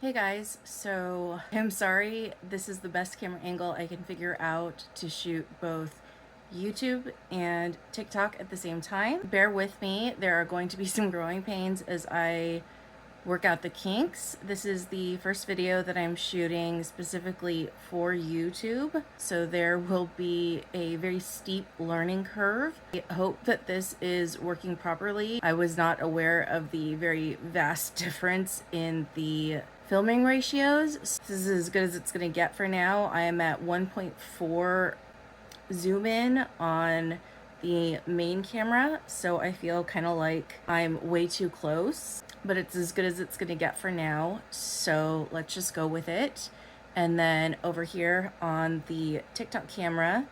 Hey guys, so I'm sorry, this is the best camera angle I can figure out to shoot both YouTube and TikTok at the same time. Bear with me, there are going to be some growing pains as I work out the kinks. This is the first video that I'm shooting specifically for YouTube, so there will be a very steep learning curve. I hope that this is working properly. I was not aware of the very vast difference in the filming ratios. This is as good as it's going to get for now. I am at 1.4 zoom in on the main camera, so I feel kind of like I'm way too close, but it's as good as it's gonna get for now, so let's just go with it. And then over here on the TikTok camera,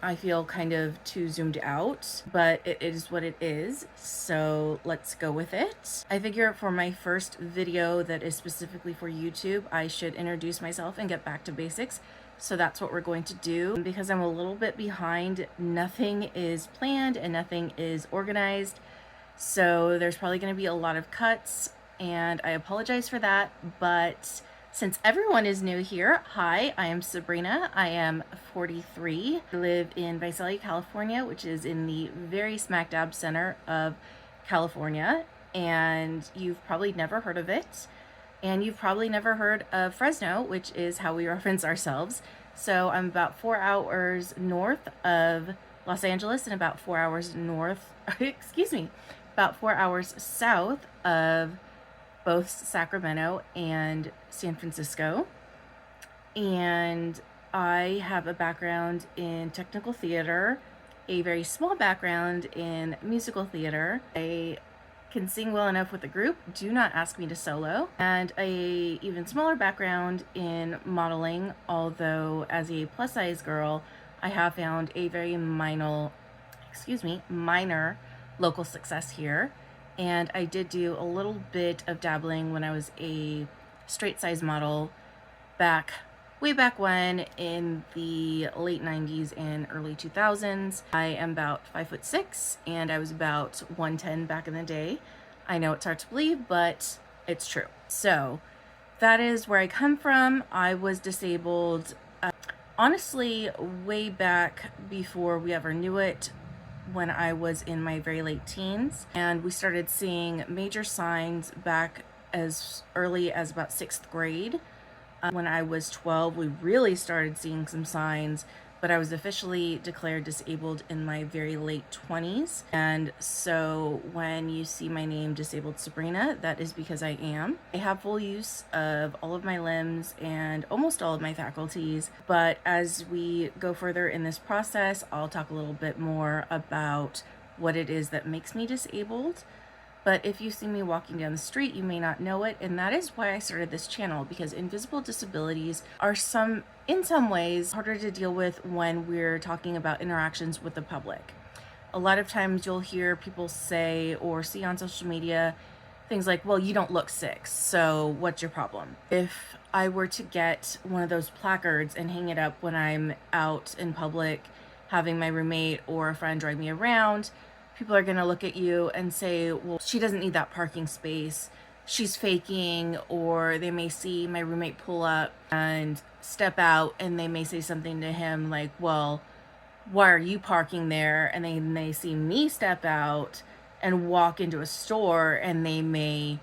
I feel kind of too zoomed out, but it is what it is, so let's go with it. I figure for my first video that is specifically for YouTube, I should introduce myself and get back to basics. So that's what we're going to do. Because I'm a little bit behind, nothing is planned and nothing is organized. So there's probably going to be a lot of cuts, and I apologize for that. But since everyone is new here, hi, I am Sabrina. I am 43. I live in Visalia, California, which is in the very smack dab center of California. And you've probably never heard of it. And you've probably never heard of Fresno, which is how we reference ourselves. So I'm about 4 hours north of Los Angeles and about 4 hours north, about 4 hours south of both Sacramento and San Francisco. And I have a background in technical theater, a very small background in musical theater. I can sing well enough with a group, do not ask me to solo, and a even smaller background in modeling, although as a plus size girl I have found a very minor local success here. And I did do a little bit of dabbling when I was a straight size model way back when, in the late 90s and early 2000s. I am about 5'6", and I was about 110 back in the day. I know it's hard to believe, but it's true. So that is where I come from. I was disabled, honestly, way back before we ever knew it, when I was in my very late teens. And we started seeing major signs back as early as about 6th grade. When I was 12, we really started seeing some signs, but I was officially declared disabled in my very late 20s. And so when you see my name, Disabled Sabrina, that is because I am. I have full use of all of my limbs and almost all of my faculties, but as we go further in this process, I'll talk a little bit more about what it is that makes me disabled. But if you see me walking down the street, you may not know it, and that is why I started this channel, because invisible disabilities are in some ways harder to deal with when we're talking about interactions with the public. A lot of times you'll hear people say or see on social media things like, well, you don't look sick, so what's your problem? If I were to get one of those placards and hang it up when I'm out in public having my roommate or a friend drive me around, people are going to look at you and say, well, she doesn't need that parking space, she's faking. Or they may see my roommate pull up and step out, and they may say something to him like, well, why are you parking there? And then they see me step out and walk into a store, and they may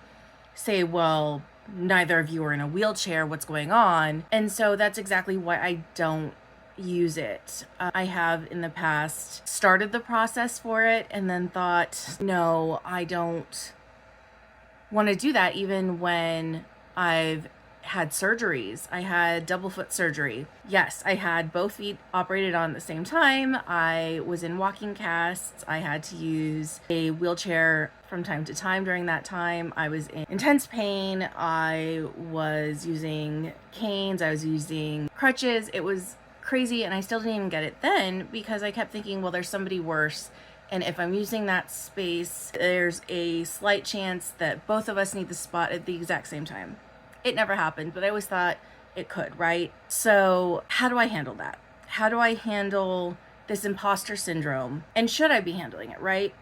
say, well, neither of you are in a wheelchair, what's going on? And so that's exactly why I don't use it. I have in the past started the process for it and then thought, no, I don't want to do that. Even when I've had surgeries, I had double foot surgery. Yes, I had both feet operated on at the same time. I was in walking casts. I had to use a wheelchair from time to time during that time. I was in intense pain. I was using canes. I was using crutches. It was crazy, and I still didn't even get it then, because I kept thinking, well, there's somebody worse, and if I'm using that space, there's a slight chance that both of us need the spot at the exact same time. It never happened, but I always thought it could, right? So how do I handle that? How do I handle this imposter syndrome? And should I be handling it, right?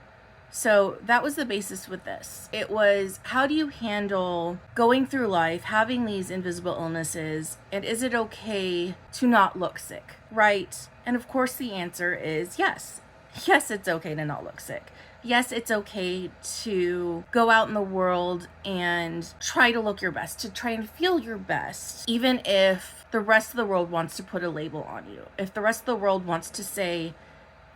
So that was the basis with this. It was, how do you handle going through life, having these invisible illnesses, and is it okay to not look sick, right? And of course the answer is yes. Yes, it's okay to not look sick. Yes, it's okay to go out in the world and try to look your best, to try and feel your best, even if the rest of the world wants to put a label on you. If the rest of the world wants to say,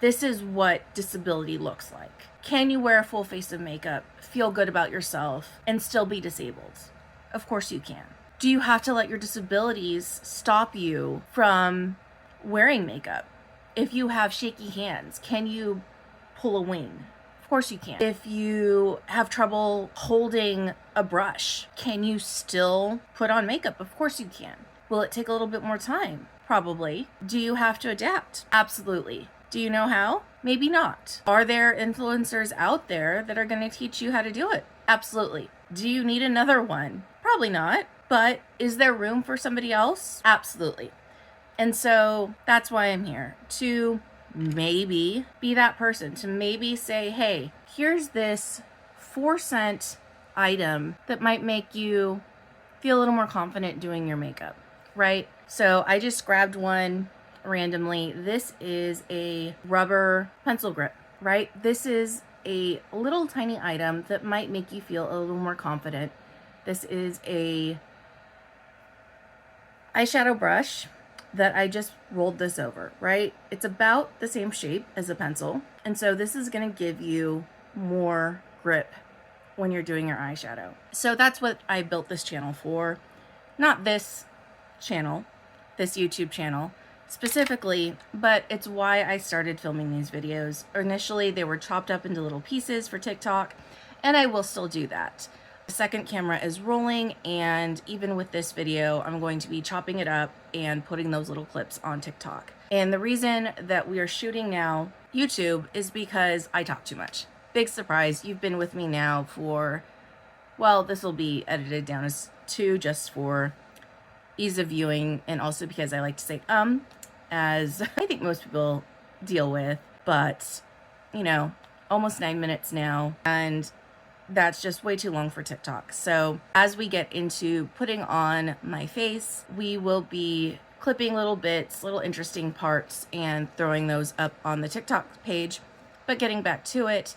this is what disability looks like. Can you wear a full face of makeup, feel good about yourself, and still be disabled? Of course you can. Do you have to let your disabilities stop you from wearing makeup? If you have shaky hands, can you pull a wing? Of course you can. If you have trouble holding a brush, can you still put on makeup? Of course you can. Will it take a little bit more time? Probably. Do you have to adapt? Absolutely. Do you know how? Maybe not. Are there influencers out there that are going to teach you how to do it? Absolutely. Do you need another one? Probably not. But is there room for somebody else? Absolutely. And so that's why I'm here, to maybe be that person, to maybe say, hey, here's this 4-cent item that might make you feel a little more confident doing your makeup, right? So I just grabbed one randomly. This is a rubber pencil grip, right? This is a little tiny item that might make you feel a little more confident. This is a eyeshadow brush that I just rolled this over, right? It's about the same shape as a pencil. And so this is going to give you more grip when you're doing your eyeshadow. So that's what I built this channel for. Not this channel, this YouTube channel specifically, but it's why I started filming these videos. Initially, they were chopped up into little pieces for TikTok, and I will still do that. The second camera is rolling, and even with this video, I'm going to be chopping it up and putting those little clips on TikTok. And the reason that we are shooting now YouTube is because I talk too much. Big surprise, you've been with me now for, well, this will be edited down as 2 just for ease of viewing, and also because I like to say as I think most people deal with, but you know, almost 9 minutes now, and that's just way too long for TikTok. So as we get into putting on my face, we will be clipping little bits, little interesting parts, and throwing those up on the TikTok page. But getting back to it,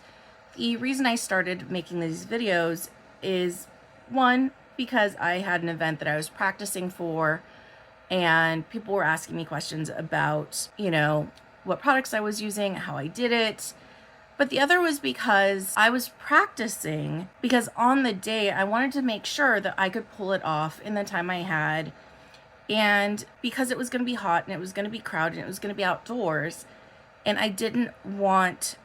the reason I started making these videos is, one, because I had an event that I was practicing for, and people were asking me questions about, you know, what products I was using, how I did it. But the other was because I was practicing, because on the day I wanted to make sure that I could pull it off in the time I had, and because it was going to be hot and it was going to be crowded and it was going to be outdoors, and I didn't want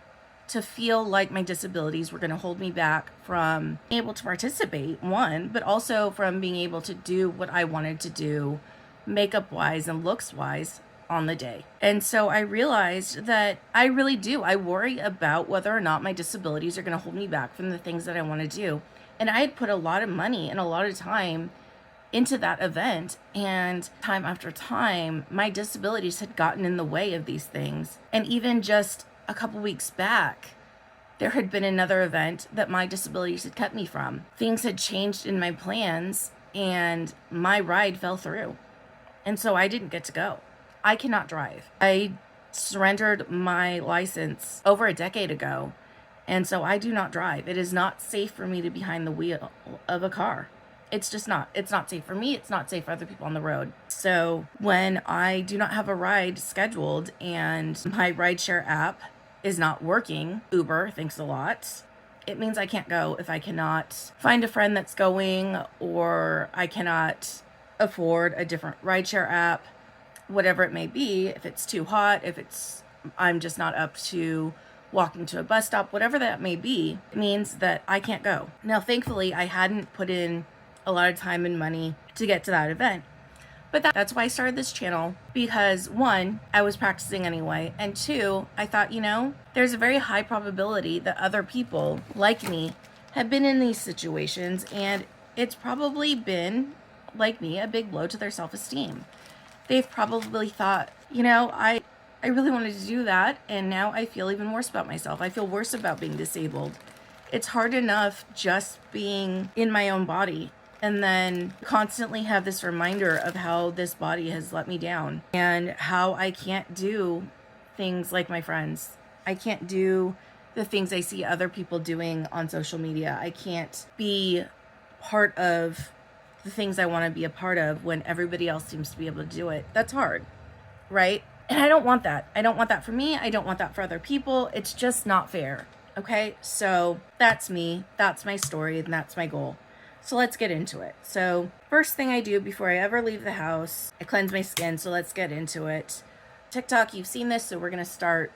to feel like my disabilities were going to hold me back from being able to participate, one, but also from being able to do what I wanted to do makeup wise and looks wise on the day. And so I realized that I really do. I worry about whether or not my disabilities are going to hold me back from the things that I want to do. And I had put a lot of money and a lot of time into that event, and time after time, my disabilities had gotten in the way of these things. And even just a couple weeks back, there had been another event that my disabilities had kept me from. Things had changed in my plans, and my ride fell through. And so I didn't get to go. I cannot drive. I surrendered my license over a decade ago, and so I do not drive. It is not safe for me to be behind the wheel of a car. It's just not. It's not safe for me. It's not safe for other people on the road. So when I do not have a ride scheduled and my rideshare app is not working, Uber, thanks a lot, it means I can't go if I cannot find a friend that's going, or I cannot afford a different rideshare app, whatever it may be. If it's too hot, if it's, I'm just not up to walking to a bus stop, whatever that may be, it means that I can't go. Now, thankfully, I hadn't put in a lot of time and money to get to that event. But that's why I started this channel, because one, I was practicing anyway, and two, I thought, you know, there's a very high probability that other people like me have been in these situations, and it's probably been, like me, a big blow to their self-esteem. They've probably thought, you know, I really wanted to do that, and now I feel even worse about myself. I feel worse about being disabled. It's hard enough just being in my own body and then constantly have this reminder of how this body has let me down and how I can't do things like my friends. I can't do the things I see other people doing on social media. I can't be part of the things I want to be a part of when everybody else seems to be able to do it. That's hard, right? And I don't want that. I don't want that for me. I don't want that for other people. It's just not fair. Okay, so that's me. That's my story, and that's my goal. So let's get into it. So first thing I do before I ever leave the house, I cleanse my skin. So let's get into it. TikTok, you've seen this, so we're going to start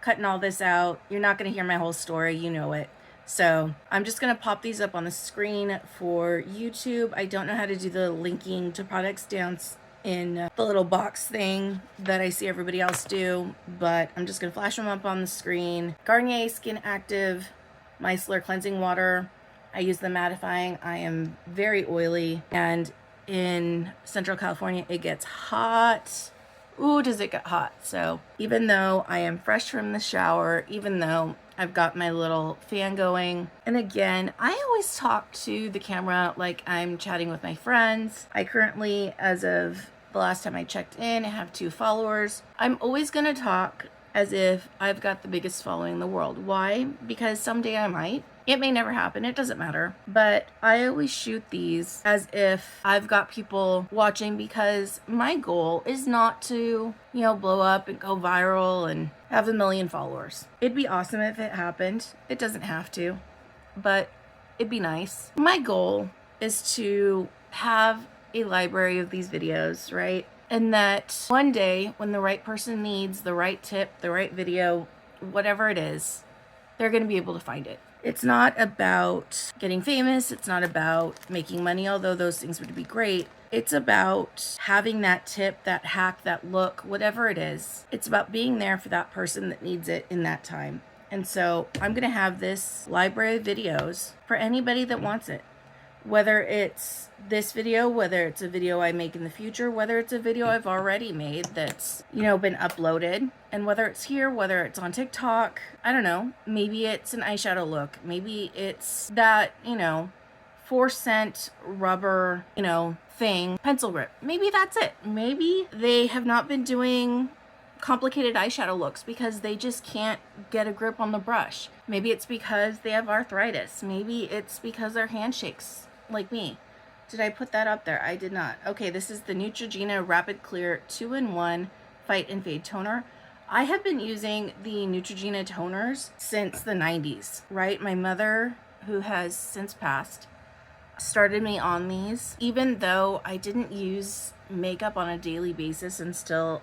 cutting all this out. You're not going to hear my whole story. You know it. So I'm just going to pop these up on the screen for YouTube. I don't know how to do the linking to products down in the little box thing that I see everybody else do, but I'm just going to flash them up on the screen. Garnier Skin Active Micellar Cleansing Water. I use the mattifying. I am very oily, and in Central California it gets hot. Ooh, does it get hot. So even though I am fresh from the shower, even though I've got my little fan going, and again, I always talk to the camera like I'm chatting with my friends. I currently, as of the last time I checked in, I have 2 followers. I'm always going to talk as if I've got the biggest following in the world. Why? Because someday I might. It may never happen. It doesn't matter. But I always shoot these as if I've got people watching, because my goal is not to, blow up and go viral and have 1 million followers. It'd be awesome if it happened. It doesn't have to, but it'd be nice. My goal is to have a library of these videos, right? And that one day when the right person needs the right tip, the right video, whatever it is, they're going to be able to find it. It's not about getting famous. It's not about making money, although those things would be great. It's about having that tip, that hack, that look, whatever it is. It's about being there for that person that needs it in that time. And so I'm going to have this library of videos for anybody that wants it. Whether it's this video, whether it's a video I make in the future, whether it's a video I've already made that's, been uploaded, and whether it's here, whether it's on TikTok, I don't know, maybe it's an eyeshadow look, maybe it's that, 4-cent rubber, thing, pencil grip. Maybe that's it. Maybe they have not been doing complicated eyeshadow looks because they just can't get a grip on the brush. Maybe it's because they have arthritis. Maybe it's because their hand shakes like me. Did I put that up there? I did not. Okay, this is the Neutrogena Rapid Clear 2-in-1 Fight and Fade Toner. I have been using the Neutrogena toners since the 90s, right? My mother, who has since passed, started me on these, even though I didn't use makeup on a daily basis until,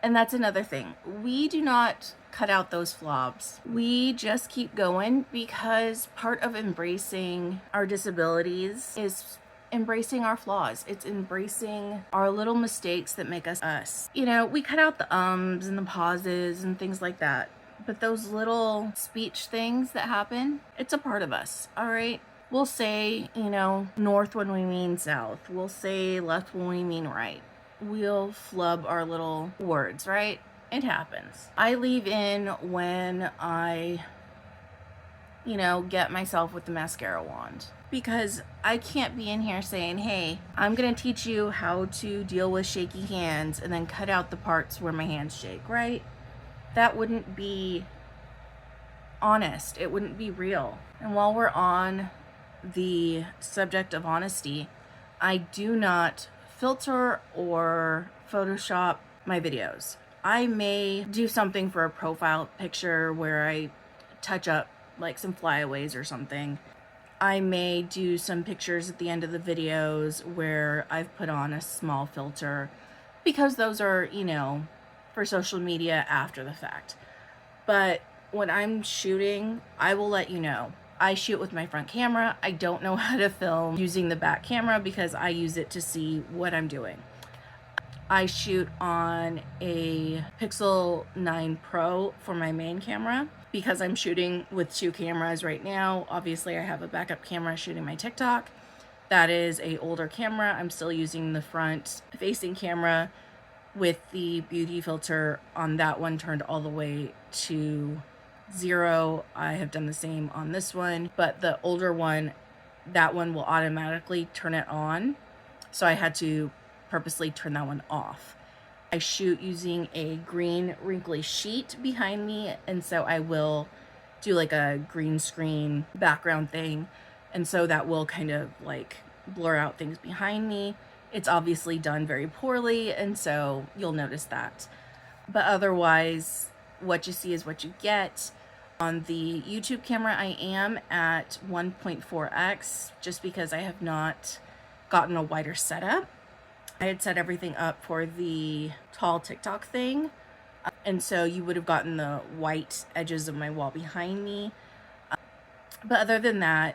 and that's another thing. We do not cut out those flobs. We just keep going, because part of embracing our disabilities is embracing our flaws. It's embracing our little mistakes that make us us. We cut out the ums and the pauses and things like that. But those little speech things that happen, it's a part of us, all right? We'll say, north when we mean south. We'll say left when we mean right. We'll flub our little words, right? It happens. I leave in when I, get myself with the mascara wand, because I can't be in here saying, hey, I'm going to teach you how to deal with shaky hands, and then cut out the parts where my hands shake, right? That wouldn't be honest. It wouldn't be real. And while we're on the subject of honesty, I do not filter or Photoshop my videos. I may do something for a profile picture where I touch up like some flyaways or something. I may do some pictures at the end of the videos where I've put on a small filter, because those are, for social media after the fact. But when I'm shooting, I will let you know. I shoot with my front camera. I don't know how to film using the back camera because I use it to see what I'm doing. I shoot on a Pixel 9 Pro for my main camera because I'm shooting with 2 cameras right now. Obviously, I have a backup camera shooting my TikTok. That is a older camera. I'm still using the front facing camera with the beauty filter on that one turned all the way to 0. I have done the same on this one, but the older one, that one will automatically turn it on. So I had to purposely turn that one off. I shoot using a green wrinkly sheet behind me, and so I will do like a green screen background thing, and so that will kind of like blur out things behind me. It's obviously done very poorly, and so you'll notice that. But otherwise, what you see is what you get. On the YouTube camera, I am at 1.4x just because I have not gotten a wider setup. I had set everything up for the tall TikTok thing, and so you would have gotten the white edges of my wall behind me. But other than that,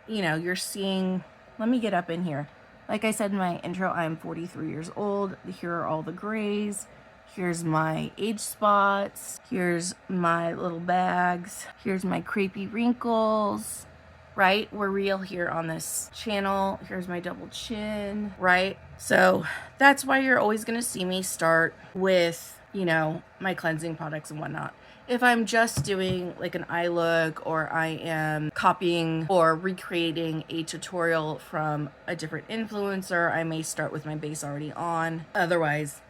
you know, you're seeing, let me get up in here. Like I said in my intro, I'm 43 years old. Here are all the grays. Here's my age spots. Here's my little bags. Here's my crepey wrinkles, right? We're real here on this channel. Here's my double chin, right? So that's why you're always gonna see me start with, you know, my cleansing products and whatnot. If I'm just doing like an eye look, or I am copying or recreating a tutorial from a different influencer, I may start with my base already on. Otherwise,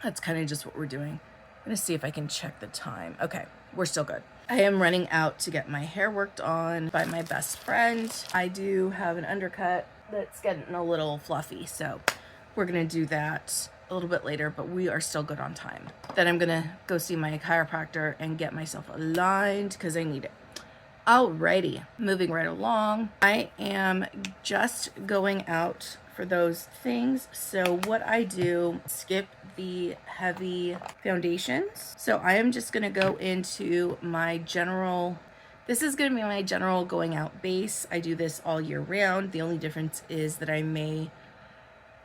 that's kind of just what we're doing. I'm gonna see if I can check the time. Okay, we're still good. I am running out to get my hair worked on by my best friend. I do have an undercut that's getting a little fluffy, so we're gonna do that a little bit later, but we are still good on time. Then I'm gonna go see my chiropractor and get myself aligned because I need it. Alrighty, moving right along. I am just going out for those things. So what I do, skip the heavy foundations. So I am just gonna go into my general, this is gonna be my general going out base. I do this all year round. The only difference is that I may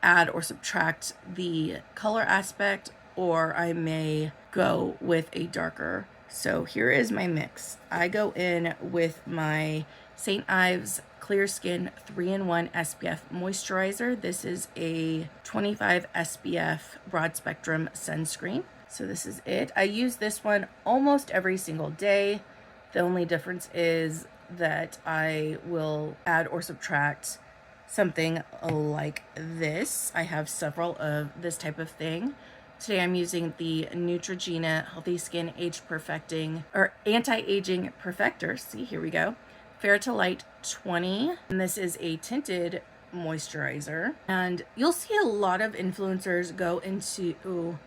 add or subtract the color aspect, or I may go with a darker. So here is my mix. I go in with my St. Ives Clear Skin 3-in-1 SPF moisturizer. This is a 25 SPF broad spectrum sunscreen. So this is it. I use this one almost every single day. The only difference is that I will add or subtract something like this. I have several of this type of thing. Today I'm using the Neutrogena Healthy Skin Age Perfecting, or Anti-Aging Perfector. See, here we go. Fair to Light 20. And this is a tinted moisturizer. And you'll see a lot of influencers go into,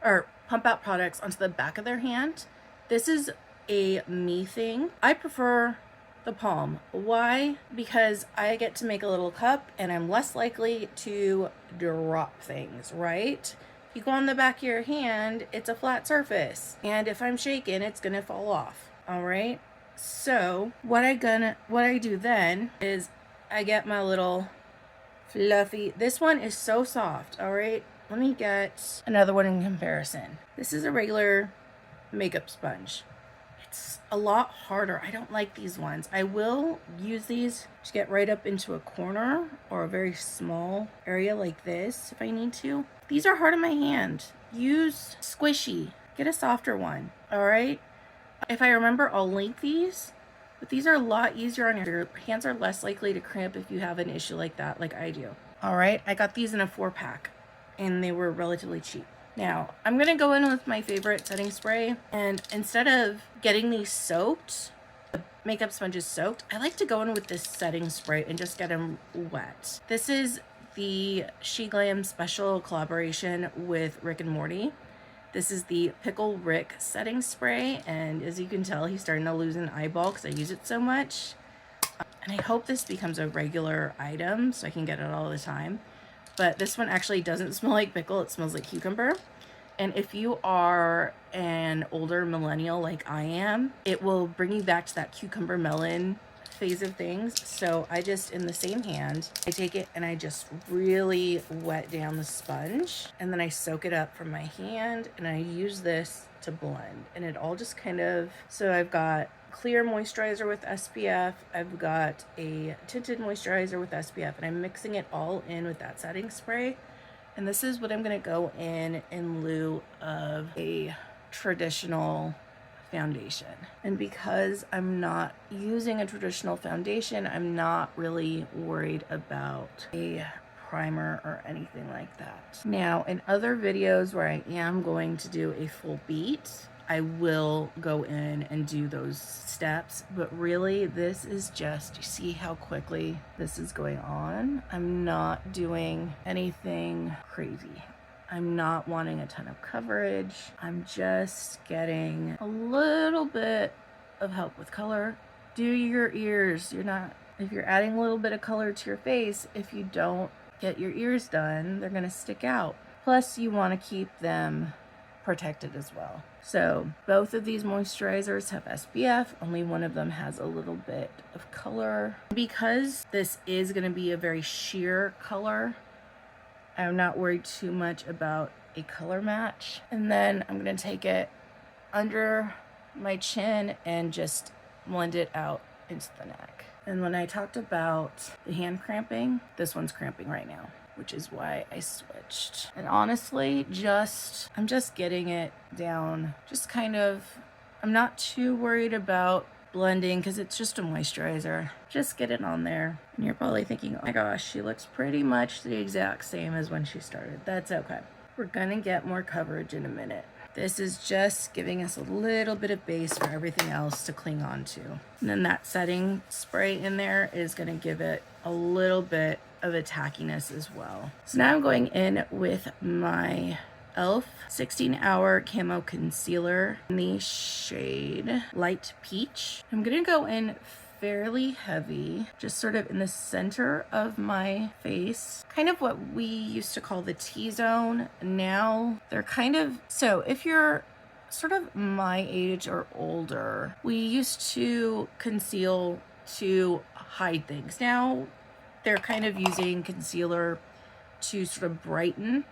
or pump out products onto the back of their hand. This is a me thing. I prefer the palm. Why? Because I get to make a little cup and I'm less likely to drop things, right? If you go on the back of your hand, it's a flat surface. And if I'm shaking, it's gonna fall off. All right. So what I do then is I get my little fluffy, this one is so soft. All right. Let me get another one in comparison. This is a regular makeup sponge. It's a lot harder. I don't like these ones. I will use these to get right up into a corner or a very small area like this if I need to. These are hard on my hand. Use squishy. Get a softer one. All right. If I remember, I'll link these, but these are a lot easier on your hands, are less likely to cramp if you have an issue like that, like I do. All right. I got these in a 4-pack and they were relatively cheap. Now, I'm going to go in with my favorite setting spray, and instead of getting these soaked, the makeup sponges soaked, I like to go in with this setting spray and just get them wet. This is the She Glam special collaboration with Rick and Morty. This is the Pickle Rick setting spray, and as you can tell, he's starting to lose an eyeball because I use it so much. And I hope this becomes a regular item so I can get it all the time. But this one actually doesn't smell like pickle, it smells like cucumber. And if you are an older millennial like I am, it will bring you back to that cucumber melon phase of things. So I just, in the same hand, I take it and I just really wet down the sponge. And then I soak it up from my hand and I use this to blend. And it all just kind of, so I've got clear moisturizer with SPF, I've got a tinted moisturizer with SPF, and I'm mixing it all in with that setting spray. And this is what I'm gonna go in lieu of a traditional foundation. And because I'm not using a traditional foundation, I'm not really worried about a primer or anything like that. Now, in other videos where I am going to do a full beat, I will go in and do those steps, but really this is just, you see how quickly this is going on? I'm not doing anything crazy. I'm not wanting a ton of coverage. I'm just getting a little bit of help with color. Do your ears. If you're adding a little bit of color to your face, if you don't get your ears done, they're gonna stick out. Plus you wanna keep them protected as well. So both of these moisturizers have SPF, only one of them has a little bit of color. Because this is gonna be a very sheer color, I'm not worried too much about a color match. And then I'm gonna take it under my chin and just blend it out into the neck. And when I talked about the hand cramping, this one's cramping right now, which is why I switched. And honestly, I'm just getting it down. Just kind of, I'm not too worried about blending because it's just a moisturizer. Just get it on there. And you're probably thinking, oh my gosh, she looks pretty much the exact same as when she started. That's okay. We're gonna get more coverage in a minute. This is just giving us a little bit of base for everything else to cling on to. And then that setting spray in there is gonna give it a little bit of a tackiness as well. So now I'm going in with my e.l.f. 16-hour camo concealer in the shade Light Peach. I'm gonna go in fairly heavy, just sort of in the center of my face. Kind of what we used to call the T-zone. Now they're kind of, so if you're sort of my age or older, we used to conceal to hide things. Now they're kind of using concealer to sort of brighten.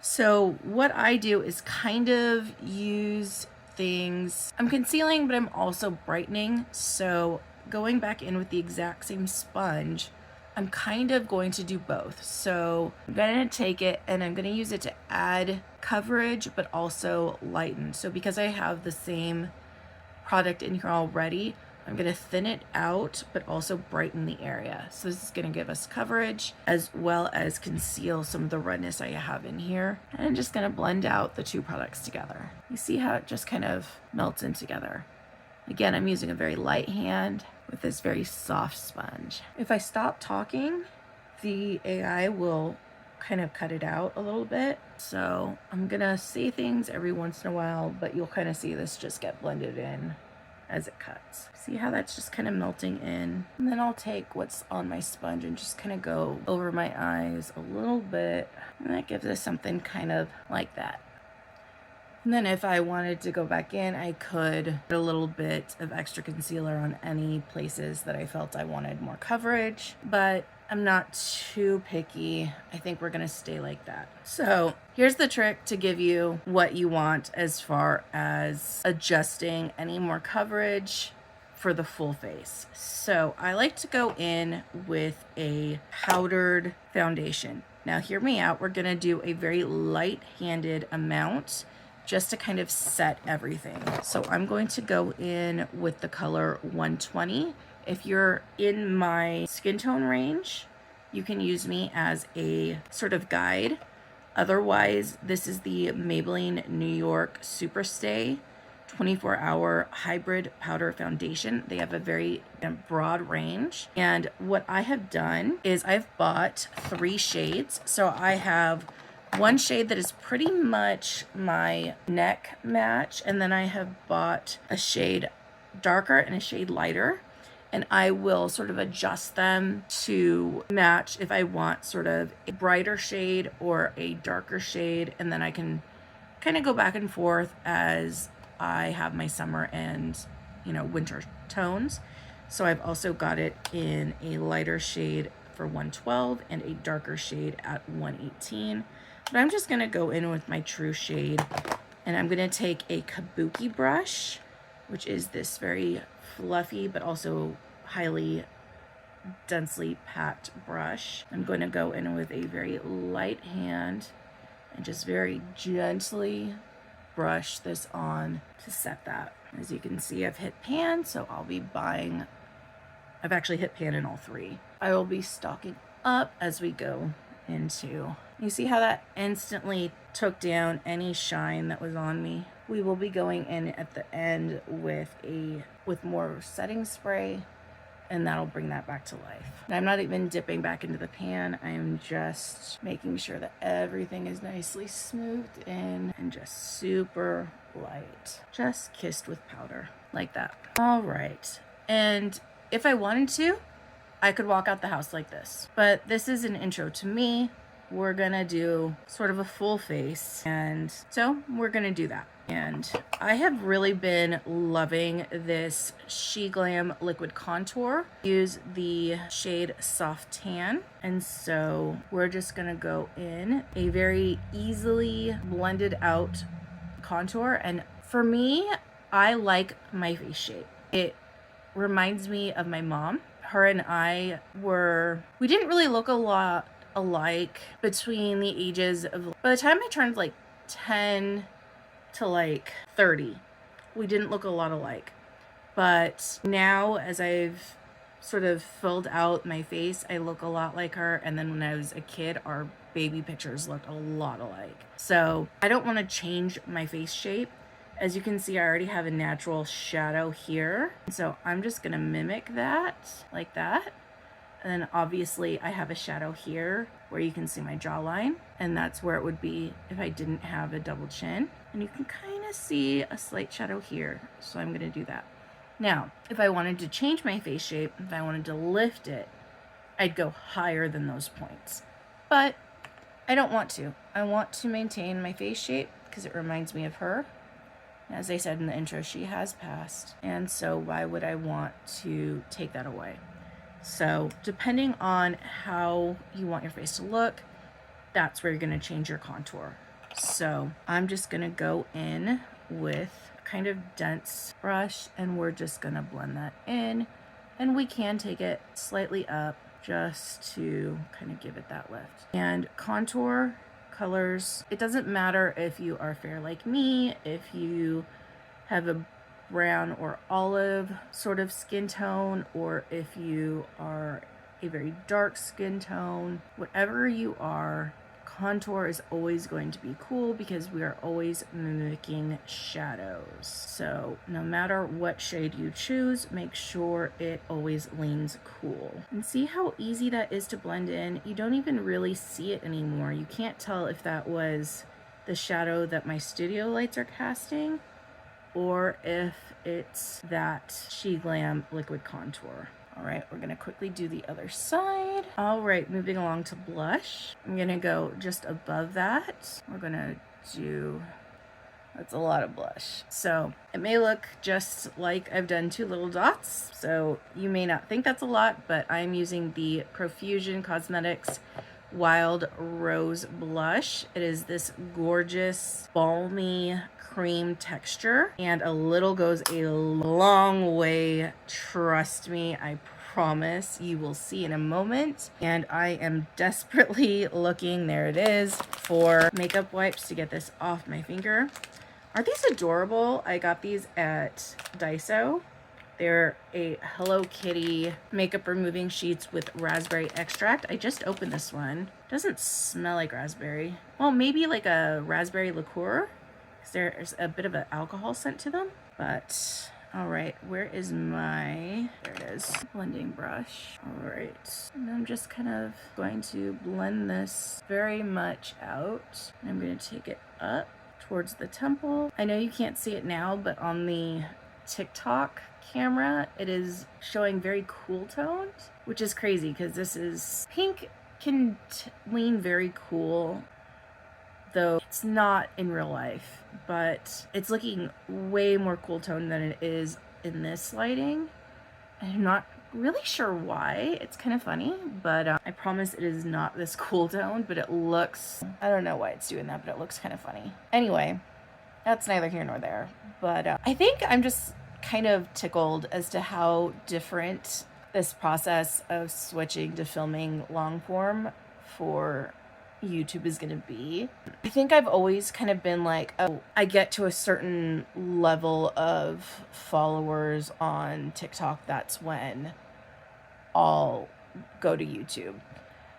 So what I do is kind of use things, I'm concealing, but I'm also brightening. So going back in with the exact same sponge, I'm kind of going to do both. So I'm gonna take it and I'm gonna use it to add coverage, but also lighten. So because I have the same product in here already, I'm gonna thin it out, but also brighten the area. So this is gonna give us coverage as well as conceal some of the redness I have in here. And I'm just gonna blend out the two products together. You see how it just kind of melts in together. Again, I'm using a very light hand with this very soft sponge. If I stop talking, the AI will kind of cut it out a little bit. So I'm gonna say things every once in a while, but you'll kind of see this just get blended in as it cuts. See how that's just kind of melting in? And then I'll take what's on my sponge and just kind of go over my eyes a little bit. And that gives us something kind of like that. And then if I wanted to go back in, I could put a little bit of extra concealer on any places that I felt I wanted more coverage, but I'm not too picky. I think we're gonna stay like that. So here's the trick to give you what you want as far as adjusting any more coverage for the full face. So I like to go in with a powdered foundation. Now hear me out, we're gonna do a very light-handed amount just to kind of set everything. So I'm going to go in with the color 120. If you're in my skin tone range, you can use me as a sort of guide. Otherwise, this is the Maybelline New York Superstay 24-hour hybrid powder foundation. They have a very broad range. And what I have done is I've bought 3 shades. So I have one shade that is pretty much my neck match, and then I have bought a shade darker and a shade lighter, and I will sort of adjust them to match if I want sort of a brighter shade or a darker shade, and then I can kind of go back and forth as I have my summer and, you know, winter tones. So I've also got it in a lighter shade for 112 and a darker shade at 118. But I'm just gonna go in with my true shade, and I'm gonna take a kabuki brush, which is this very fluffy but also highly densely packed brush. I'm going to go in with a very light hand and just very gently brush this on to set that. As you can see, I've hit pan, so I've actually hit pan in all three. I will be stocking up as we go into. You see how that instantly took down any shine that was on me? We will be going in at the end with more setting spray, and that'll bring that back to life. And I'm not even dipping back into the pan. I'm just making sure that everything is nicely smoothed in and just super light. Just kissed with powder like that. All right. And if I wanted to, I could walk out the house like this. But this is an intro to me. We're gonna do sort of a full face. And so we're gonna do that. And I have really been loving this She Glam liquid contour. Use the shade Soft Tan. And so we're just gonna go in a very easily blended out contour. And for me, I like my face shape. It reminds me of my mom. Her and I we didn't really look a lot alike between the ages of, by the time I turned like 10 to like 30, we didn't look a lot alike. But now, as I've sort of filled out my face, I look a lot like her. And then when I was a kid, our baby pictures looked a lot alike. So I don't want to change my face shape. As you can see, I already have a natural shadow here. So I'm just gonna mimic that like that. And then obviously I have a shadow here where you can see my jawline, and that's where it would be if I didn't have a double chin. And you can kind of see a slight shadow here. So I'm gonna do that. Now, if I wanted to change my face shape, if I wanted to lift it, I'd go higher than those points. But I don't want to. I want to maintain my face shape because it reminds me of her. As I said in the intro, she has passed. And so why would I want to take that away? So depending on how you want your face to look, that's where you're gonna change your contour. So I'm just gonna go in with a kind of dense brush, and we're just gonna blend that in. And we can take it slightly up just to kind of give it that lift. And contour colors, it doesn't matter if you are fair like me, if you have a brown or olive sort of skin tone, or if you are a very dark skin tone. Whatever you are, contour is always going to be cool because we are always mimicking shadows. So no matter what shade you choose, make sure it always leans cool. And see how easy that is to blend in? You don't even really see it anymore. You can't tell if that was the shadow that my studio lights are casting or if it's that She Glam liquid contour. All right, we're gonna quickly do the other side. All right, moving along to blush. I'm gonna go just above that. We're gonna do, that's a lot of blush. So it may look just like I've done 2 little dots. So you may not think that's a lot, but I'm using the Profusion Cosmetics Wild Rose Blush. It is this gorgeous, balmy cream texture, and a little goes a long way. Trust me, I promise. You will see in a moment. And I am desperately looking, there it is, for makeup wipes to get this off my finger. Aren't these adorable? I got these at Daiso. They're a Hello Kitty makeup removing sheets with raspberry extract. I just opened this one. Doesn't smell like raspberry. Well, maybe like a raspberry liqueur, because there's a bit of an alcohol scent to them. But all right, where is my, there it is, blending brush. All right, and I'm just kind of going to blend this very much out. And I'm going to take it up towards the temple. I know you can't see it now, but on the TikTok camera, it is showing very cool tones, which is crazy because this is pink, can lean very cool, though it's not in real life, but it's looking way more cool tone than it is in this lighting. I'm not really sure why. It's kind of funny, but I promise it is not this cool tone, but it looks, I don't know why it's doing that, but it looks kind of funny. Anyway, that's neither here nor there, but I think I'm just kind of tickled as to how different this process of switching to filming long form for YouTube is gonna be. I think I've always kind of been like, oh, I get to a certain level of followers on TikTok, that's when I'll go to YouTube.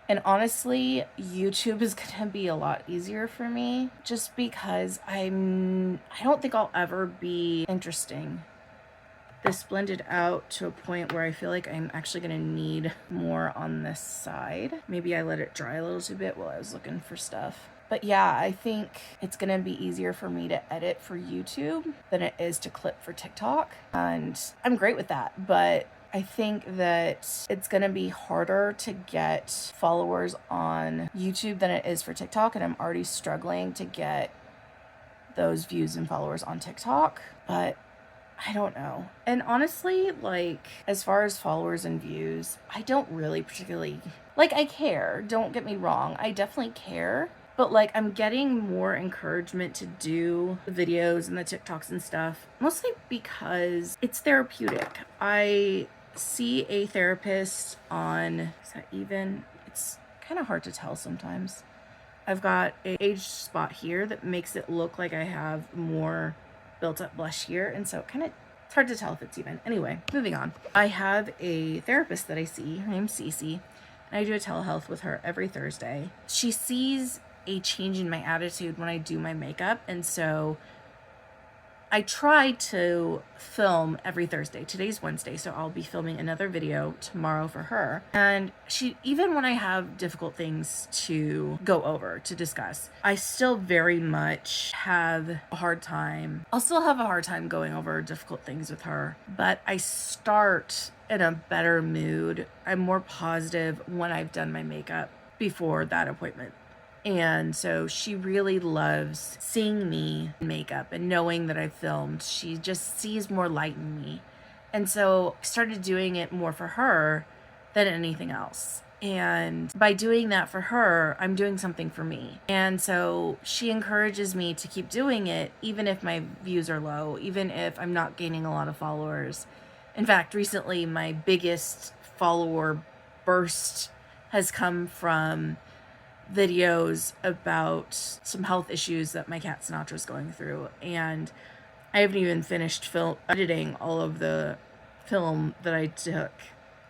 And honestly, YouTube is gonna be a lot easier for me just because I don't think I'll ever be interesting. This blended out to a point where I feel like I'm actually gonna need more on this side. Maybe I let it dry a little too bit while I was looking for stuff. But yeah, I think it's gonna be easier for me to edit for YouTube than it is to clip for TikTok. And I'm great with that, but I think that it's gonna be harder to get followers on YouTube than it is for TikTok, and I'm already struggling to get those views and followers on TikTok, but I don't know. And honestly, like, as far as followers and views, I don't really particularly, like, I care, don't get me wrong, I definitely care, but like, I'm getting more encouragement to do the videos and the TikToks and stuff, mostly because it's therapeutic. I see a therapist on, is that even? It's kind of hard to tell sometimes. I've got a age spot here that makes it look like I have more built up blush here, and so it's hard to tell if it's even. Anyway, moving on. I have a therapist that I see. Her name's Cece, and I do a telehealth with her every Thursday. She sees a change in my attitude when I do my makeup, and so I try to film every Thursday. Today's Wednesday, so I'll be filming another video tomorrow for her. And she, even when I have difficult things to go over, to discuss, I still very much have a hard time. I'll still have a hard time going over difficult things with her, but I start in a better mood. I'm more positive when I've done my makeup before that appointment. And so she really loves seeing me in makeup and knowing that I've filmed. She just sees more light in me. And so I started doing it more for her than anything else. And by doing that for her, I'm doing something for me. And so she encourages me to keep doing it, even if my views are low, even if I'm not gaining a lot of followers. In fact, recently, my biggest follower burst has come from videos about some health issues that my cat Sinatra's going through, and I haven't even finished editing all of the film that I took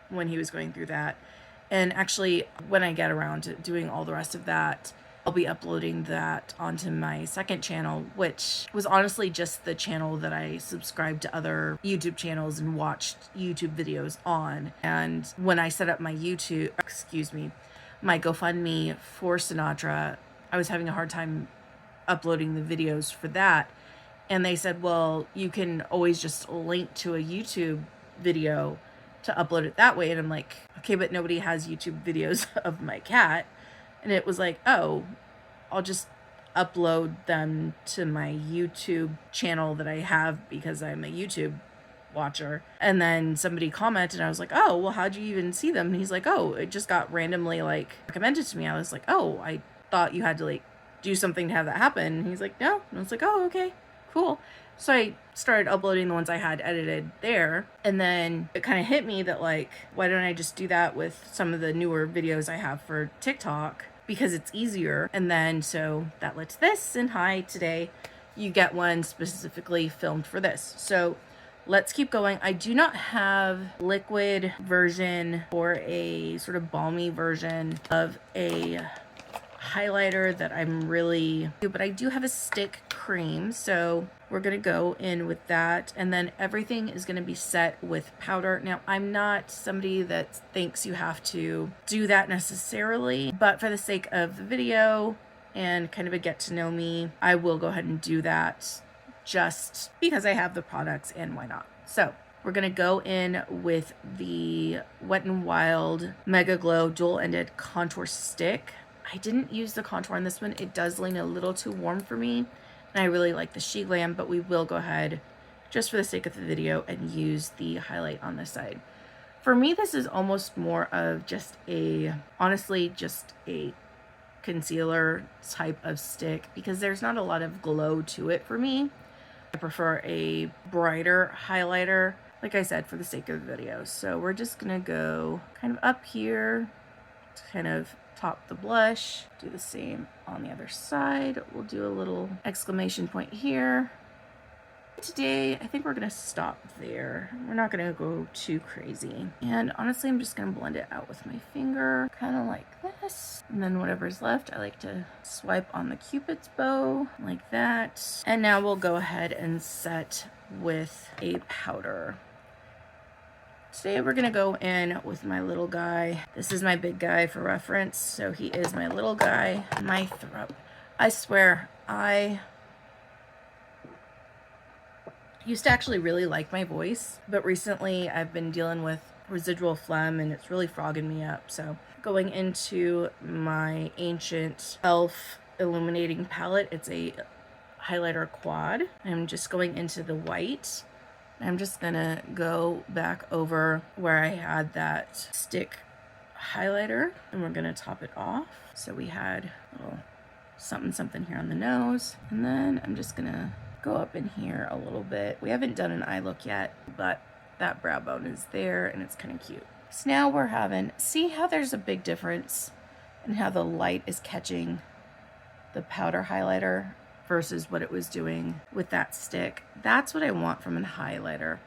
when he was going through that. And actually, when I get around to doing all the rest of that, I'll be uploading that onto my second channel, which was honestly just the channel that I subscribed to other YouTube channels and watched YouTube videos on. And when I set up my my GoFundMe for Sinatra, I was having a hard time uploading the videos for that. And they said, well, you can always just link to a YouTube video to upload it that way. And I'm like, okay, but nobody has YouTube videos of my cat. And it was like, oh, I'll just upload them to my YouTube channel that I have because I'm a YouTube watcher. And then somebody commented, and I was like, oh, well, how'd you even see them? And he's like, oh, it just got randomly like recommended to me. I was like, oh, I thought you had to like do something to have that happen. And he's like, no. And I was like, oh, okay, cool. So I started uploading the ones I had edited there. And then it kind of hit me that like, why don't I just do that with some of the newer videos I have for TikTok? Because it's easier. And then so that lets this, and hi, today you get one specifically filmed for this. So let's keep going. I do not have liquid version or a sort of balmy version of a highlighter that I'm really, but I do have a stick cream. So we're going to go in with that. And then everything is going to be set with powder. Now, I'm not somebody that thinks you have to do that necessarily, but for the sake of the video and kind of a get to know me, I will go ahead and do that just because I have the products, and why not? So we're going to go in with the Wet n Wild Mega Glow Dual Ended Contour Stick. I didn't use the contour on this one. It does lean a little too warm for me, and I really like the She Glam, but we will go ahead, just for the sake of the video, and use the highlight on this side. For me, this is almost more of just honestly, just a concealer type of stick, because there's not a lot of glow to it for me. I prefer a brighter highlighter, like I said, for the sake of the video. So we're just gonna go kind of up here to kind of top the blush. Do the same on the other side. We'll do a little exclamation point here. Today, I think we're gonna stop there. We're not gonna go too crazy. And honestly, I'm just gonna blend it out with my finger, kind of like this. And then whatever's left, I like to swipe on the Cupid's bow like that. And now we'll go ahead and set with a powder. Today we're gonna go in with my little guy. This is my big guy for reference, so he is my little guy. My throat. I swear, I used to actually really like my voice, but recently I've been dealing with residual phlegm and it's really frogging me up. So going into my Ancient Elf Illuminating Palette, it's a highlighter quad. I'm just going into the white. I'm just gonna go back over where I had that stick highlighter and we're gonna top it off. So we had a little something here on the nose, and then I'm just gonna go up in here a little bit. We haven't done an eye look yet, but that brow bone is there and it's kind of cute. So now we're having, see how there's a big difference in how the light is catching the powder highlighter versus what it was doing with that stick. That's what I want from a highlighter.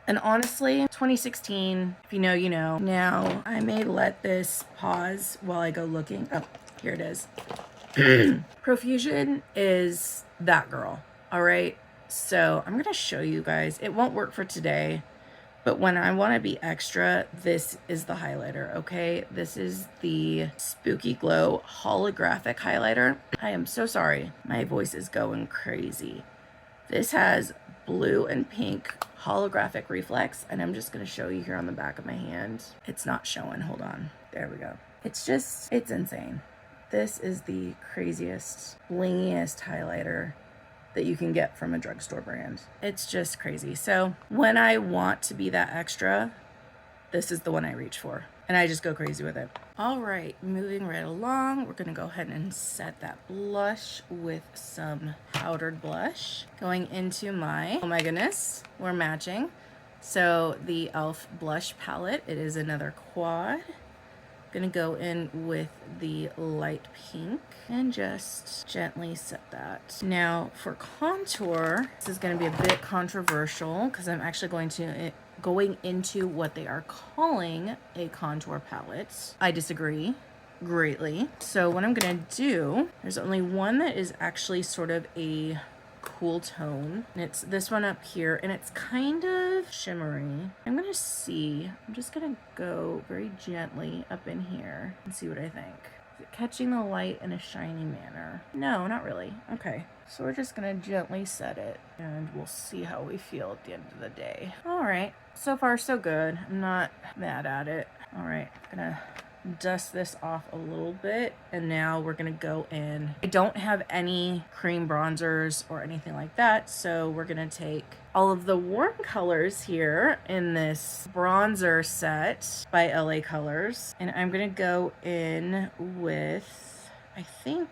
And honestly, 2016, if you know, you know. Now, I may let this pause while I go looking. Oh, here it is. Profusion is that girl, all right? So I'm gonna show you guys. It won't work for today, but when I wanna be extra, this is the highlighter, okay? This is the Spooky Glow holographic highlighter. I am so sorry, my voice is going crazy. This has blue and pink holographic reflex, and I'm just gonna show you here on the back of my hand. It's not showing, hold on. There we go. It's insane. This is the craziest, blingiest highlighter that you can get from a drugstore brand. It's just crazy. So when I want to be that extra, this is the one I reach for. And I just go crazy with it. All right, moving right along, we're gonna go ahead and set that blush with some powdered blush. Going into my, oh my goodness, we're matching. So the e.l.f. blush palette, it is another quad. Gonna go in with the light pink and just gently set that. Now for contour, this is gonna be a bit controversial because I'm actually going into what they are calling a contour palette. I disagree greatly. So what I'm gonna do, there's only one that is actually sort of a cool tone, and it's this one up here, and it's kind of shimmery. I'm just gonna go very gently up in here and see what I think. Is it catching the light in a shiny manner? No, not really. Okay, so we're just gonna gently set it and we'll see how we feel at the end of the day. All right, so far so good. I'm not mad at it. All right, I'm gonna dust this off a little bit, and now we're gonna go in. I don't have any cream bronzers or anything like that, so we're gonna take all of the warm colors here in this bronzer set by LA Colors, and I'm gonna go in with, I think,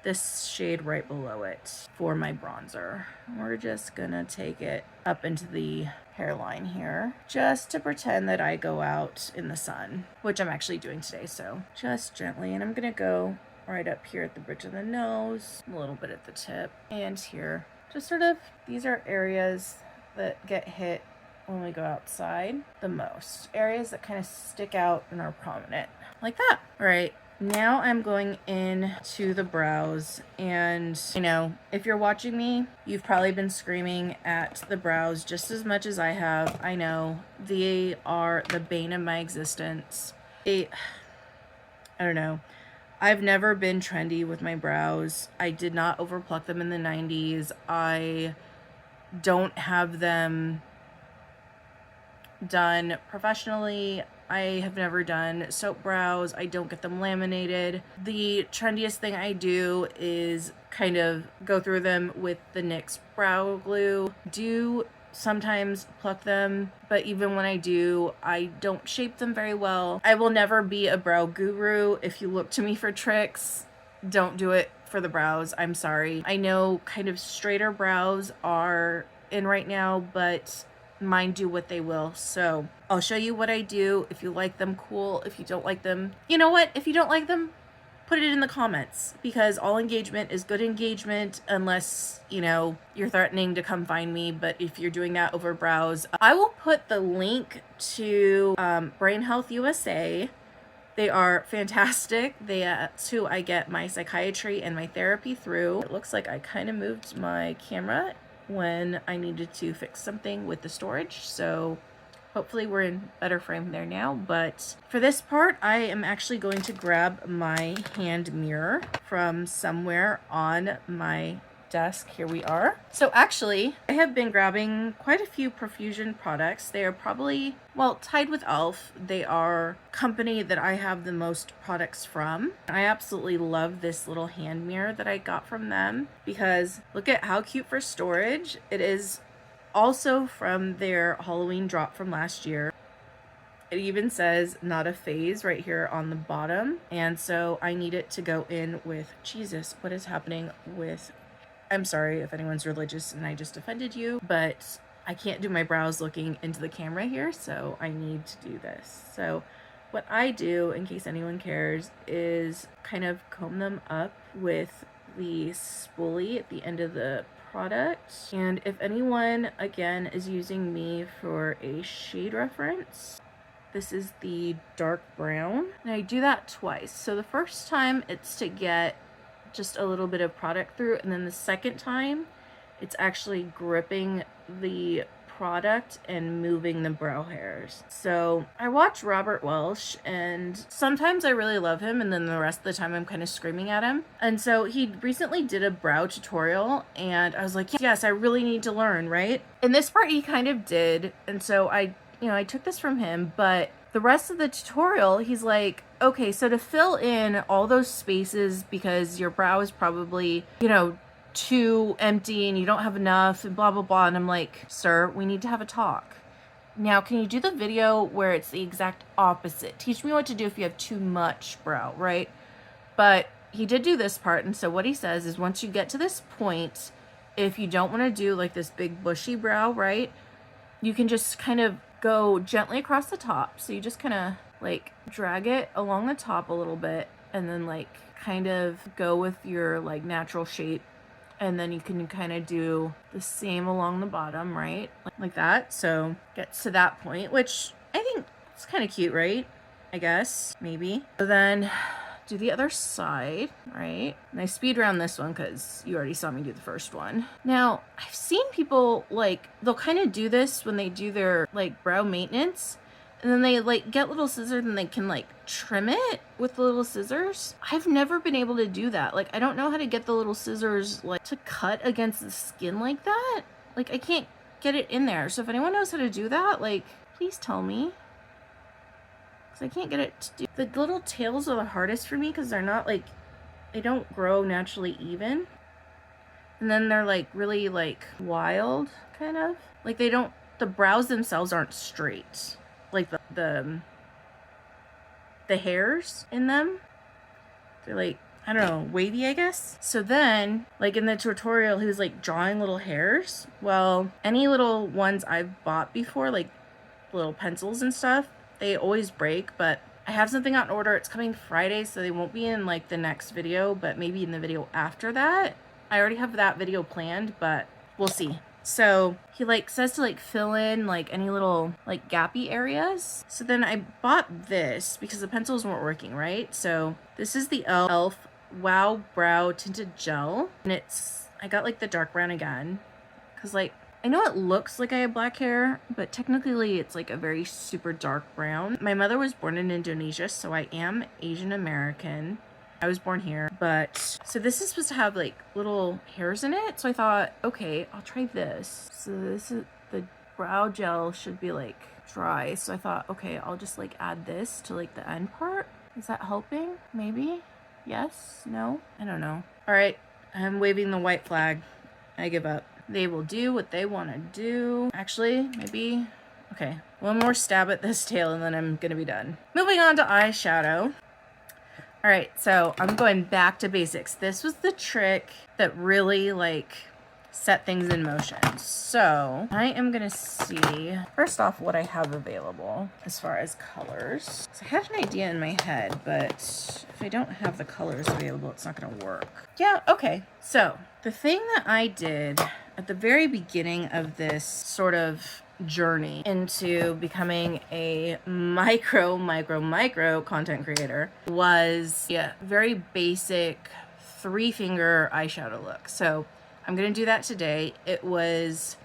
this shade right below it for my bronzer. We're just gonna take it up into the hairline here just to pretend that I go out in the sun, which I'm actually doing today. So just gently, and I'm gonna go right up here at the bridge of the nose, a little bit at the tip, and here. Just sort of, these are areas that get hit when we go outside the most. Areas that kind of stick out and are prominent, like that. All right. Now I'm going in to the brows, and you know, if you're watching me, you've probably been screaming at the brows just as much as I have. I know, they are the bane of my existence. I don't know. I've never been trendy with my brows. I did not overpluck them in the 90s. I don't have them done professionally. I have never done soap brows. I don't get them laminated. The trendiest thing I do is kind of go through them with the NYX brow glue. Do sometimes pluck them, but even when I do, I don't shape them very well. I will never be a brow guru. If you look to me for tricks, don't do it for the brows. I'm sorry. I know kind of straighter brows are in right now, but mind do what they will. So I'll show you what I do. If you like them, cool. If you don't like them, you know what? If you don't like them, put it in the comments, because all engagement is good engagement, unless, you know, you're threatening to come find me. But if you're doing that over browse, I will put the link to Brain Health USA. They are fantastic. That's who I get my psychiatry and my therapy through. It looks like I kind of moved my camera when I needed to fix something with the storage, so hopefully we're in better frame there now. But for this part, I am actually going to grab my hand mirror from somewhere on my desk. Here we are. So actually, I have been grabbing quite a few Profusion products. They are probably, well, tied with e.l.f. They are a company that I have the most products from. I absolutely love this little hand mirror that I got from them, because look at how cute for storage. It is also from their Halloween drop from last year. It even says not a phase right here on the bottom. And so I need it to go in with, Jesus, what is happening with, I'm sorry if anyone's religious and I just offended you, but I can't do my brows looking into the camera here, so I need to do this. So what I do, in case anyone cares, is kind of comb them up with the spoolie at the end of the product. And if anyone, again, is using me for a shade reference, this is the dark brown. And I do that twice. So the first time it's to get just a little bit of product through, and then the second time it's actually gripping the product and moving the brow hairs. So I watch Robert Welsh, and sometimes I really love him, and then the rest of the time I'm kind of screaming at him. And so he recently did a brow tutorial, and I was like, yes, I really need to learn, right? In this part he kind of did, and so I took this from him. But the rest of the tutorial, he's like, okay, so to fill in all those spaces, because your brow is probably, you know, too empty and you don't have enough and blah, blah, blah. And I'm like, sir, we need to have a talk. Now, can you do the video where it's the exact opposite? Teach me what to do if you have too much brow, right? But he did do this part. And so what he says is, once you get to this point, if you don't want to do like this big bushy brow, right, you can just kind of go gently across the top. So you just kind of like drag it along the top a little bit, and then like kind of go with your like natural shape, and then you can kind of do the same along the bottom, right, like that. So gets to that point, which I think it's kind of cute, right? I guess, maybe. So then do the other side, right? And I speed round this one because you already saw me do the first one. Now, I've seen people, like, they'll kind of do this when they do their, like, brow maintenance, and then they, like, get little scissors and they can, like, trim it with the little scissors. I've never been able to do that. Like, I don't know how to get the little scissors, like, to cut against the skin like that. Like, I can't get it in there. So if anyone knows how to do that, like, please tell me. I can't get it to do. The little tails are the hardest for me because they're not like, they don't grow naturally even. And then they're like really like wild, kind of. Like they don't, the brows themselves aren't straight. Like the hairs in them, they're like, I don't know, wavy, I guess. So then, like in the tutorial, he was like drawing little hairs. Well, any little ones I've bought before, like little pencils and stuff, they always break. But I have something on order. It's coming Friday, so they won't be in like the next video, but maybe in the video after that. I already have that video planned, but we'll see. So he like says to like fill in like any little like gappy areas. So then I bought this because the pencils weren't working, right? So this is the e.l.f. Wow Brow Tinted Gel, and I got like the dark brown again because like I know it looks like I have black hair, but technically it's like a very super dark brown. My mother was born in Indonesia, so I am Asian American. I was born here, but so this is supposed to have like little hairs in it. So I thought, okay, I'll try this. So this is the brow gel, should be like dry. So I thought, okay, I'll just like add this to like the end part. Is that helping? Maybe? Yes? No? I don't know. All right, I'm waving the white flag. I give up. They will do what they want to do. Actually, maybe, okay, one more stab at this tail and then I'm gonna be done. Moving on to eyeshadow. All right, so I'm going back to basics. This was the trick that really like set things in motion. So I am gonna see first off what I have available as far as colors. So I have an idea in my head, but if I don't have the colors available, it's not gonna work. Yeah, okay. So the thing that I did at the very beginning of this sort of journey into becoming a micro content creator was a very basic 3-finger eyeshadow look. So I'm gonna do that today. It was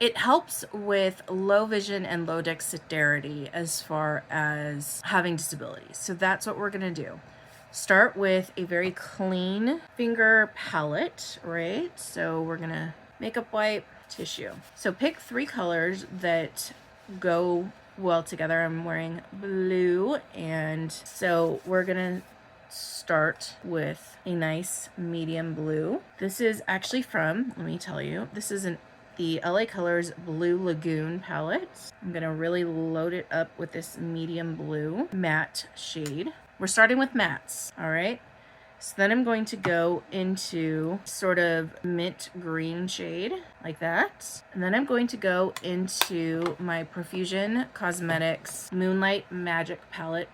it helps with low vision and low dexterity as far as having disabilities. So that's what we're gonna do. Start with a very clean finger palette, right? So we're gonna makeup wipe, tissue. So pick 3 colors that go well together. I'm wearing blue, and so we're gonna start with a nice medium blue. This is actually from, let me tell you, this is the LA Colors Blue Lagoon palette. I'm gonna really load it up with this medium blue matte shade. We're starting with mattes, all right? So then I'm going to go into sort of mint green shade like that. And then I'm going to go into my Profusion Cosmetics Moonlight Magic palette.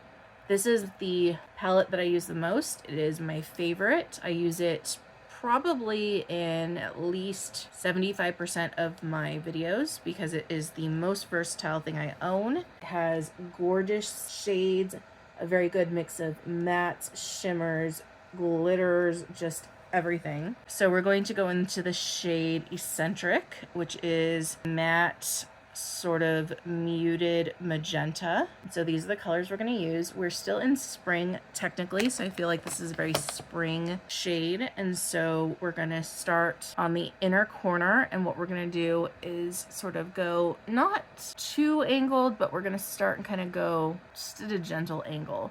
This is the palette that I use the most. It is my favorite. I use it probably in at least 75% of my videos because it is the most versatile thing I own. It has gorgeous shades, a very good mix of mattes, shimmers, glitters, just everything. So we're going to go into the shade Eccentric, which is matte, sort of muted magenta. So these are the colors we're going to use. We're still in spring technically, so I feel like this is a very spring shade. And so we're going to start on the inner corner, and what we're going to do is sort of go not too angled, but we're going to start and kind of go just at a gentle angle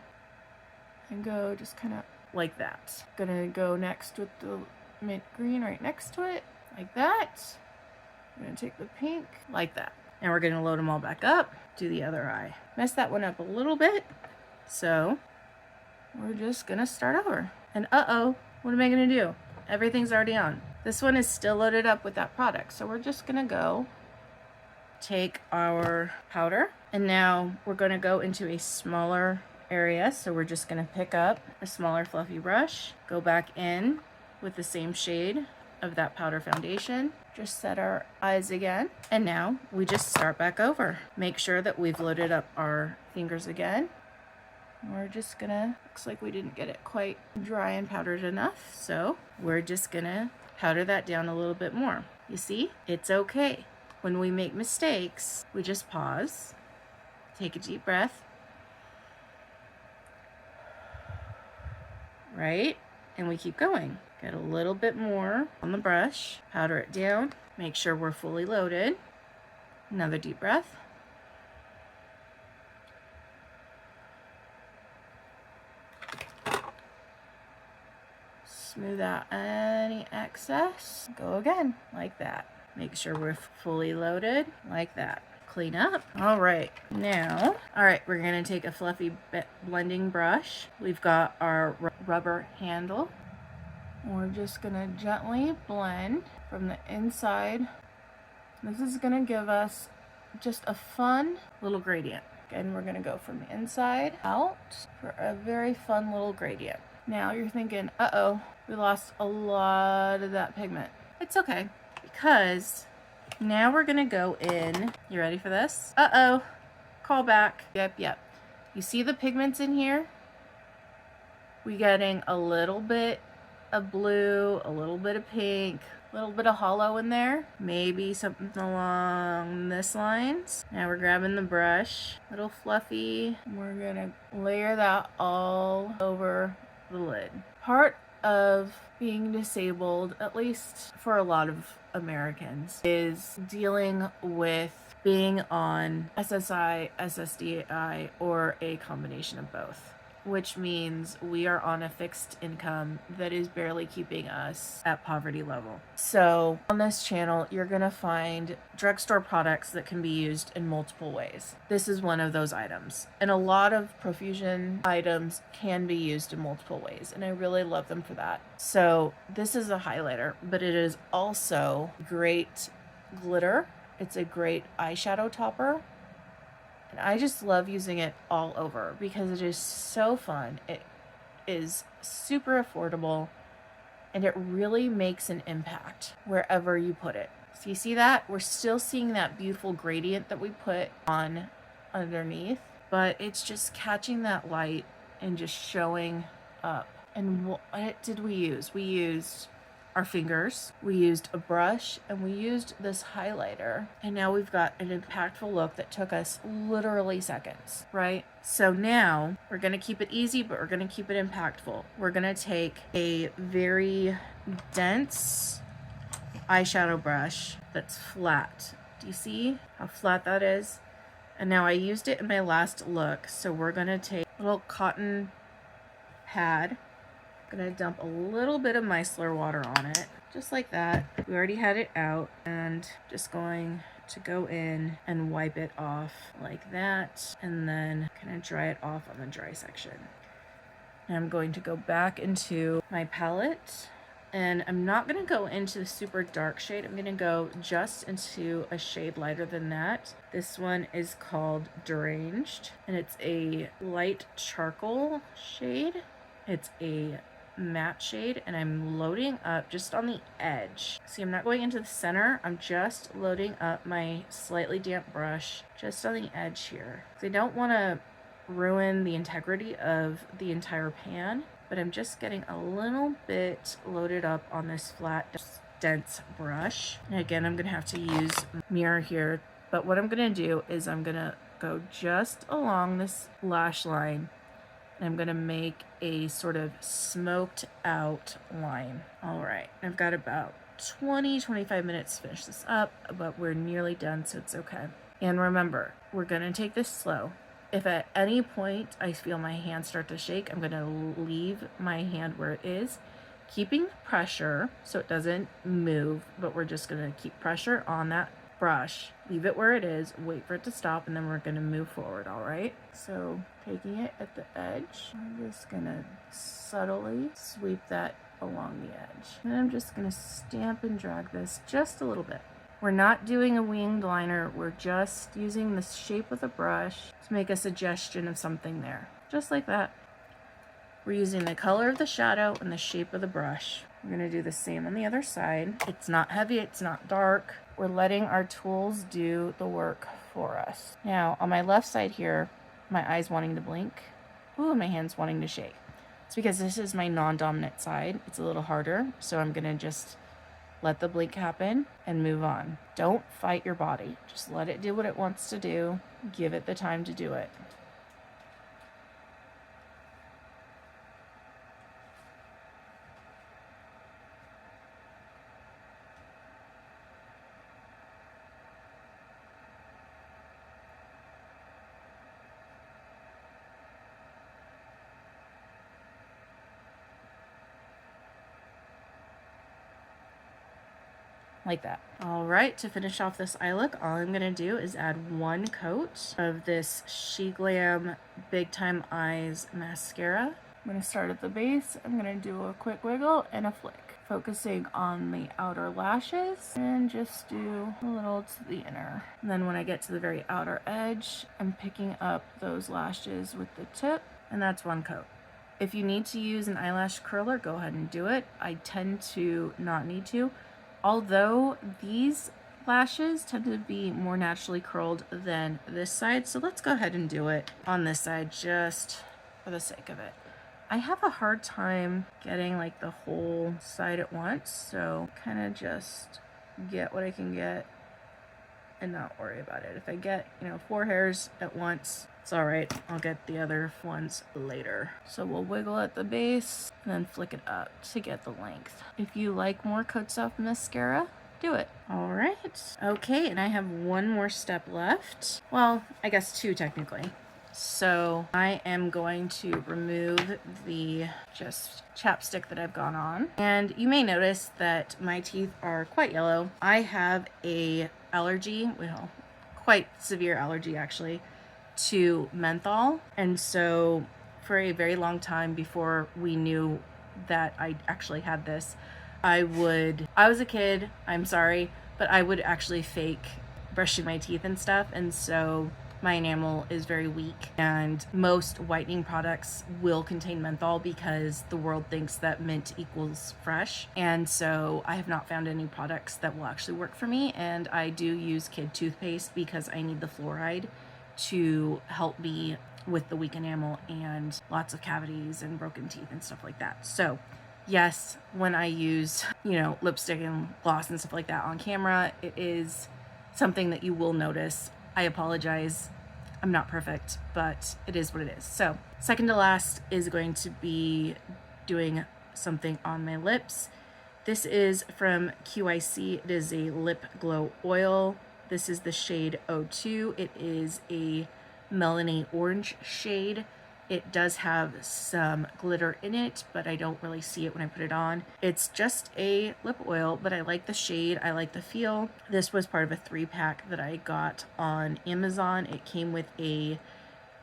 and go just kind of like that. Gonna go next with the mint green right next to it like that. I'm gonna take the pink like that. And we're gonna load them all back up, do the other eye. Mess that one up a little bit. So we're just gonna start over. And uh-oh, what am I gonna do? Everything's already on. This one is still loaded up with that product. So we're just gonna go take our powder, and now we're gonna go into a smaller area. So we're just gonna pick up a smaller fluffy brush, go back in with the same shade of that powder foundation, just set our eyes again, and now we just start back over. Make sure that we've loaded up our fingers again. We're just gonna, looks like we didn't get it quite dry and powdered enough, so we're just gonna powder that down a little bit more. You see, it's okay. When we make mistakes, we just pause, take a deep breath, right? And we keep going. Get a little bit more on the brush, powder it down, make sure we're fully loaded. Another deep breath. Smooth out any excess. Go again, like that. Make sure we're fully loaded, like that. Clean up. All right, now, we're gonna take a fluffy blending brush. We've got our rubber handle. We're just gonna gently blend from the inside. This is gonna give us just a fun little gradient. Again, we're gonna go from the inside out for a very fun little gradient. Now you're thinking, uh-oh, we lost a lot of that pigment. It's okay, because now we're gonna go in. You ready for this? Uh-oh, call back. Yep. You see the pigments in here? We getting a little bit of blue, a little bit of pink, a little bit of hollow in there. Maybe something along this lines. Now we're grabbing the brush, little fluffy. We're gonna layer that all over the lid. Part of being disabled, at least for a lot of Americans, is dealing with being on SSI, SSDI, or a combination of both. which means we are on a fixed income that is barely keeping us at poverty level. So on this channel, you're gonna find drugstore products that can be used in multiple ways. This is one of those items. And a lot of profusion items can be used in multiple ways, and I really love them for that. So this is a highlighter, but it is also great glitter. It's a great eyeshadow topper. And I just love using it all over because it is so fun. It is super affordable and it really makes an impact wherever you put it. So you see that? We're still seeing that beautiful gradient that we put on underneath, but it's just catching that light and just showing up. And what did we use? We used our fingers, we used a brush, and we used this highlighter. And now we've got an impactful look that took us literally seconds, right? So now we're gonna keep it easy, but we're gonna keep it impactful. We're gonna take a very dense eyeshadow brush that's flat. Do you see how flat that is? And now I used it in my last look, so we're gonna take a little cotton pad. I'm gonna dump a little bit of micellar water on it, just like that. We already had it out, and just going to go in and wipe it off like that, and then kind of dry it off on the dry section. And I'm going to go back into my palette, and I'm not gonna go into the super dark shade. I'm gonna go just into a shade lighter than that. This one is called Deranged, and it's a light charcoal shade. It's a matte shade, and I'm loading up just on the edge. See, I'm not going into the center. I'm just loading up my slightly damp brush just on the edge here. So I don't want to ruin the integrity of the entire pan, but I'm just getting a little bit loaded up on this flat, dense brush. And again, I'm gonna have to use mirror here, but what I'm gonna do is I'm gonna go just along this lash line, and I'm gonna make a sort of smoked out line. All right, I've got about 20-25 minutes to finish this up, but we're nearly done, so it's okay. And remember, we're gonna take this slow. If at any point I feel my hand start to shake, I'm gonna leave my hand where it is, keeping the pressure so it doesn't move, but we're just gonna keep pressure on that brush, leave it where it is, wait for it to stop, and then we're gonna move forward, all right? So taking it at the edge, I'm just gonna subtly sweep that along the edge. And I'm just gonna stamp and drag this just a little bit. We're not doing a winged liner, we're just using the shape of the brush to make a suggestion of something there. Just like that. We're using the color of the shadow and the shape of the brush. We're gonna do the same on the other side. It's not heavy, it's not dark. We're letting our tools do the work for us. Now, on my left side here, my eye's wanting to blink. Ooh, my hand's wanting to shake. It's because this is my non-dominant side. It's a little harder, so I'm gonna just let the blink happen and move on. Don't fight your body. Just let it do what it wants to do. Give it the time to do it. Like that. All right, to finish off this eye look, all I'm gonna do is add one coat of this She Glam Big Time Eyes mascara. I'm gonna start at the base. I'm gonna do a quick wiggle and a flick, focusing on the outer lashes, and just do a little to the inner. And then when I get to the very outer edge, I'm picking up those lashes with the tip, and that's one coat. If you need to use an eyelash curler, go ahead and do it. I tend to not need to. Although these lashes tend to be more naturally curled than this side, so let's go ahead and do it on this side just for the sake of it. I have a hard time getting like the whole side at once, so kind of just get what I can get and not worry about it. If I get, 4 hairs at once, it's all right. I'll get the other ones later. So we'll wiggle at the base and then flick it up to get the length. If you like more coats of mascara, do it. All right. Okay, and I have one more step left. Well, I guess 2 technically. So I am going to remove the just chapstick that I've gone on. And you may notice that my teeth are quite yellow. I have a allergy, well, quite severe allergy actually, to menthol. And so for a very long time before we knew that I actually had this, I was a kid, I'm sorry, but I would actually fake brushing my teeth and stuff. And so my enamel is very weak, and most whitening products will contain menthol because the world thinks that mint equals fresh. And so I have not found any products that will actually work for me, and I do use kid toothpaste because I need the fluoride to help me with the weak enamel and lots of cavities and broken teeth and stuff like that. So yes, when I use, lipstick and gloss and stuff like that on camera, it is something that you will notice. I apologize. I'm not perfect, but it is what it is. So second to last is going to be doing something on my lips. This is from QIC. It is a lip glow oil. This is the shade 02. It is a melony orange shade. It does have some glitter in it, but I don't really see it when I put it on. It's just a lip oil, but I like the shade. I like the feel. This was part of a 3-pack that I got on Amazon. It came with a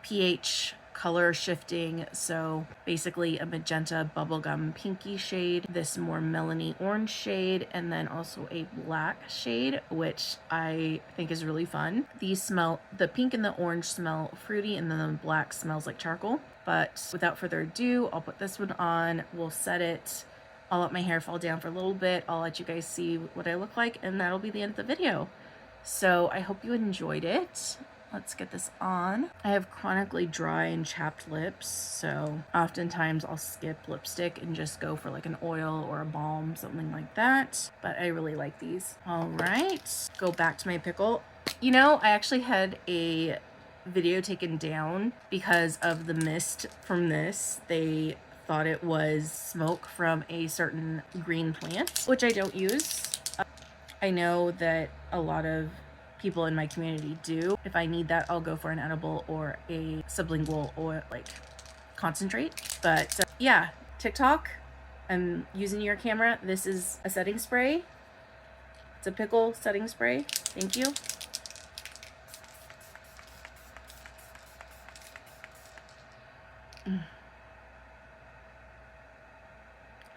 pH color shifting, so basically a magenta bubblegum pinky shade, this more melony orange shade, and then also a black shade, which I think is really fun. The pink and the orange smell fruity, and then the black smells like charcoal. But without further ado, I'll put this one on, we'll set it, I'll let my hair fall down for a little bit, I'll let you guys see what I look like, and that'll be the end of the video. So I hope you enjoyed it. Let's get this on. I have chronically dry and chapped lips, so oftentimes I'll skip lipstick and just go for like an oil or a balm, something like that. But I really like these. All right, go back to my pickle. I actually had a video taken down because of the mist from this. They thought it was smoke from a certain green plant, which I don't use. I know that a lot of people in my community do. If I need that, I'll go for an edible or a sublingual or like concentrate. But yeah, TikTok, I'm using your camera. This is a setting spray. It's a pickle setting spray. Thank you.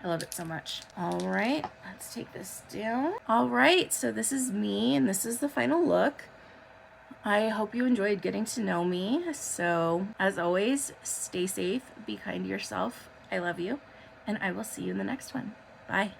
I love it so much. All right, let's take this down. All right, so this is me and this is the final look. I hope you enjoyed getting to know me. So as always, stay safe, be kind to yourself. I love you, and I will see you in the next one. Bye.